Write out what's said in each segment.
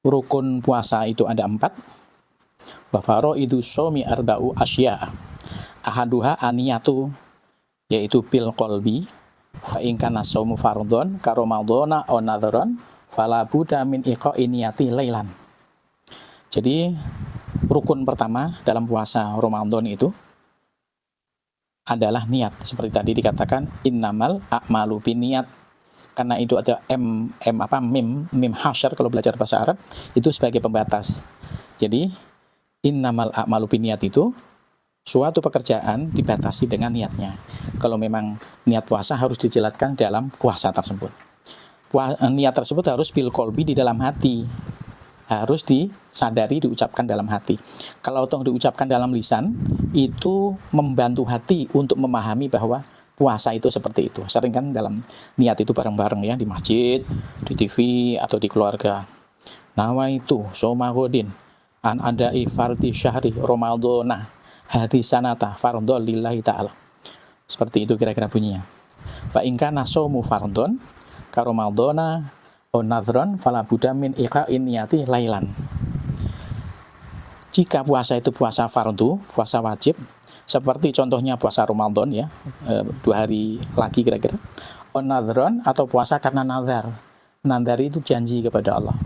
rukun puasa itu ada 4. Wa faraidu shaumi arba'u asya. Ahaduha aniyatu, yaitu bil qalbi, fa in kana shaumu fardhon ka ramadhana aw nadhran fala budda min iqa'i niyati lailan. Jadi rukun pertama dalam puasa Ramadan itu adalah niat. Seperti tadi dikatakan innamal a'malu binniyat. Karena itu ada mim hasyar kalau belajar bahasa Arab itu sebagai pembatas. Jadi innamal a'malu binniyat itu suatu pekerjaan dibatasi dengan niatnya. Kalau memang niat puasa harus dijelaskan dalam puasa tersebut. Niat tersebut harus bil qalbi, di dalam hati. Harus disadari, diucapkan dalam hati. Kalau toh diucapkan dalam lisan, itu membantu hati untuk memahami bahwa puasa itu seperti itu. Sering kan dalam niat itu bareng-bareng ya, di masjid, di TV, atau di keluarga. Nawaitu shauma ghadin an ada'i fardhi syahri ramadhana hadisanata fardhon lillahi ta'ala. Seperti itu kira-kira bunyinya. Fa in kana shaumu fardhon ka ramadhana aw nadhran fala budda min iqa'in niyati lailan. Jika puasa itu puasa fardu, puasa wajib, seperti contohnya puasa Ramadan ya, 2 hari lagi kira-kira, on-nadhron atau puasa karena nazar. Nazar itu janji kepada Allah.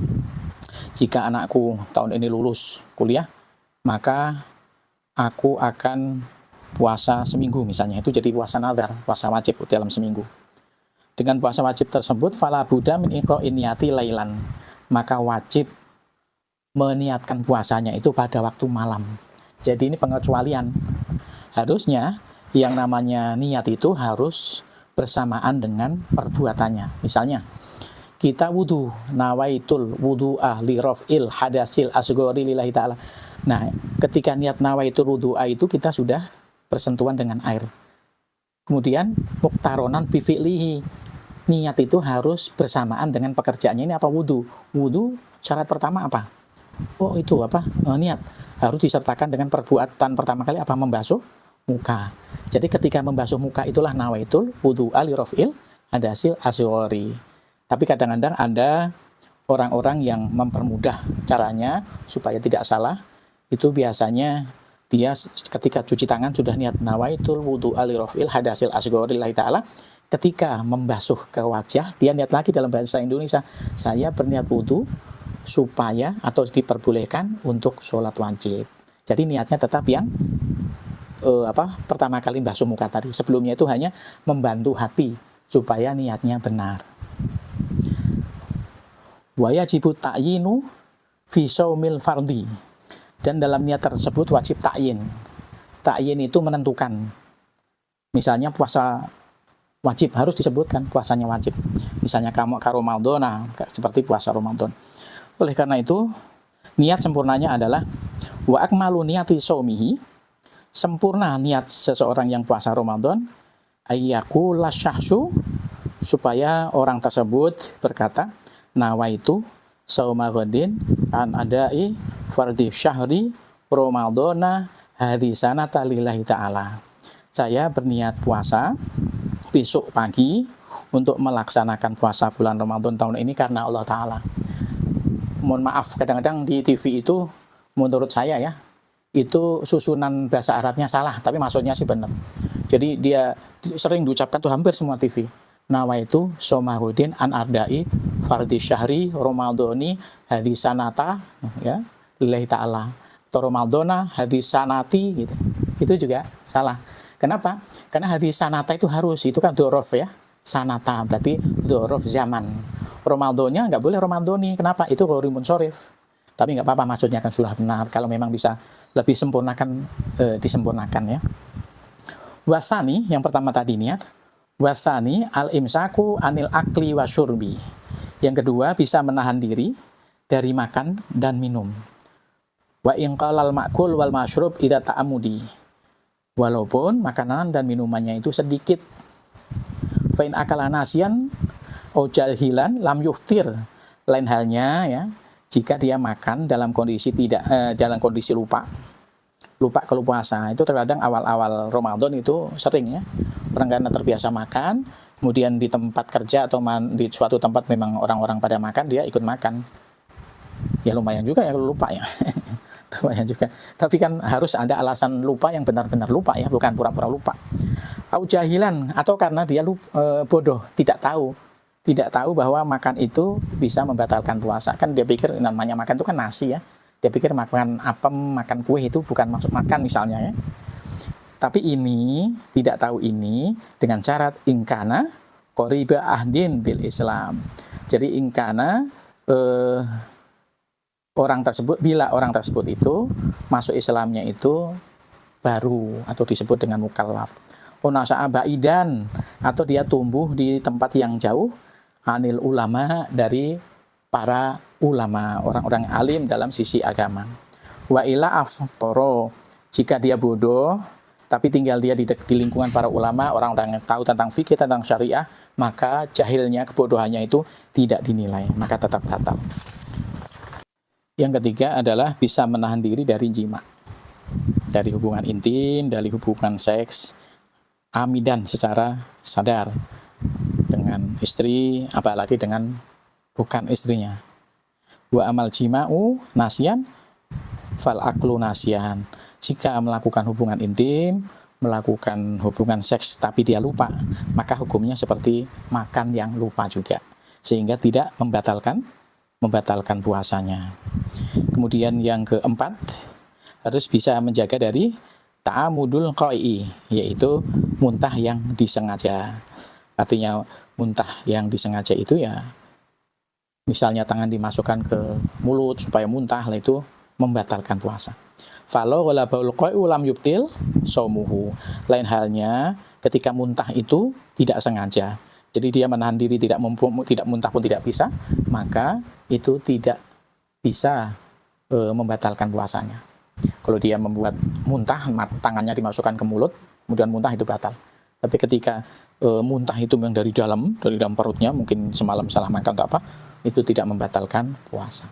Jika anakku tahun ini lulus kuliah, maka aku akan puasa seminggu misalnya. Itu jadi puasa nazar, puasa wajib dalam seminggu. Dengan puasa wajib tersebut, fala budda min iqa'in niyati lailan. Maka wajib meniatkan puasanya itu pada waktu malam. Jadi ini pengecualian. Harusnya yang namanya niat itu harus bersamaan dengan perbuatannya. Misalnya, kita wudu, nawaitul wudu'ah li raf'il hadasil asghari lillahi ta'ala. Nah, ketika niat nawaitul wudu'ah itu kita sudah bersentuhan dengan air. Kemudian, muqtaronan bi fi'lihi. Niat itu harus bersamaan dengan pekerjaannya. Ini apa wudu? Wudu syarat pertama apa? Oh, itu apa? Niat. Harus disertakan dengan perbuatan pertama kali apa? Membasuh muka. Jadi ketika membasuh muka itulah nawaitul wudu'a li raf'il hadasil asghari. Tapi kadang-kadang ada orang-orang yang mempermudah caranya supaya tidak salah. Itu biasanya dia ketika cuci tangan sudah niat nawaitul wudu'a li raf'il hadasil asghari lillahi ta'ala. Ketika membasuh ke wajah, dia niat lagi dalam bahasa Indonesia, saya berniat wudu supaya atau diperbolehkan untuk sholat wajib. Jadi niatnya tetap yang pertama kali basuh muka tadi. Sebelumnya itu hanya membantu hati supaya niatnya benar. Wa yajibu ta'yinu fi shaumil fardhi. Dan dalam niat tersebut wajib ta'yin. Ta'yin itu menentukan. Misalnya puasa wajib harus disebutkan puasanya wajib. Misalnya kamu Ramadan, seperti puasa Ramadan. Oleh karena itu, niat sempurnanya adalah wa akmalu niyati shaumihi. Sempurna niat seseorang yang puasa Ramadan, ayyakula syahsu, supaya orang tersebut berkata, nawaitu shauma ghadin an ada'i fardhi syahri ramadhana hadisanata lillahi ta'ala. Saya berniat puasa besok pagi untuk melaksanakan puasa bulan Ramadan tahun ini karena Allah Ta'ala. Mohon maaf, kadang-kadang di TV itu menurut saya ya, itu susunan bahasa Arabnya salah, tapi maksudnya sih benar. Jadi dia sering diucapkan tuh hampir semua TV. Nawaitu shauma ghadin an ardai fardhi syahri ramadhani hadisanata ya lillahi ta'ala. Atau ramadhana hadisanati gitu. Itu juga salah. Kenapa? Karena hadisanata itu harus, itu kan dzaraf ya. Sanata berarti dzaraf zaman. Ramadhanya nggak boleh ramadhani. Kenapa? Itu ghairi munsharif. Tapi nggak apa-apa, maksudnya kan sudah benar. Kalau memang bisa lebih sempurnakan, disempurnakan ya. Wasani, yang pertama tadi niat. Wasani al-imsaku anil akli wa syurbi. Yang kedua, bisa menahan diri dari makan dan minum. Wa inqalal ma'kul wal masyrub idza ta'amudi. Walaupun makanan dan minumannya itu sedikit. Fa in akala nasiyan au jahilan lam yuftir. Lain halnya ya, jika dia makan dalam kondisi dalam kondisi lupa kalau puasa. Itu terkadang awal-awal Ramadan itu sering ya, orang karena terbiasa makan, kemudian di tempat kerja atau di suatu tempat memang orang-orang pada makan, dia ikut makan. Ya lumayan juga ya kalau lupa ya. Lumayan juga. Tapi kan harus ada alasan lupa yang benar-benar lupa ya, bukan pura-pura lupa. Au jahilan, atau karena dia bodoh, tidak tahu bahwa makan itu bisa membatalkan puasa. Kan dia pikir namanya makan itu kan nasi ya. Dia pikir makan apem, makan kue itu bukan masuk makan misalnya ya. Tapi ini tidak tahu ini dengan syarat ingkana qoriba ahdin bil Islam. Jadi ingkana bila orang tersebut itu masuk Islamnya itu baru atau disebut dengan mukallaf. Onasa'a ba'idan, atau dia tumbuh di tempat yang jauh anil ulama, dari para ulama, orang-orang alim dalam sisi agama. Wa ila aftoro, jika dia bodoh tapi tinggal dia di lingkungan para ulama, orang-orang yang tahu tentang fikih, tentang syariah, maka jahilnya, kebodohannya itu tidak dinilai, maka tetap batal. Yang ketiga adalah bisa menahan diri dari jima, dari hubungan intim, dari hubungan seks, amidan secara sadar dengan istri, apalagi dengan bukan istrinya. Wa amal jima'u nasian fal aklu nasian. Jika melakukan hubungan intim, melakukan hubungan seks tapi dia lupa, maka hukumnya seperti makan yang lupa juga, sehingga tidak membatalkan puasanya. Kemudian yang keempat, harus bisa menjaga dari ta'amudul qai'i, yaitu muntah yang disengaja. Artinya muntah yang disengaja itu ya, misalnya tangan dimasukkan ke mulut supaya muntah, itu membatalkan puasa. Falo ghalabul qai'u lam yubtil shaumuhu. Lain halnya ketika muntah itu tidak sengaja. Jadi dia menahan diri, tidak muntah pun tidak bisa, maka itu tidak bisa membatalkan puasanya. Kalau dia membuat muntah, tangannya dimasukkan ke mulut, kemudian muntah, itu batal. Tapi ketika muntah itu yang dari dalam perutnya, mungkin semalam salah makan atau apa, itu tidak membatalkan puasa.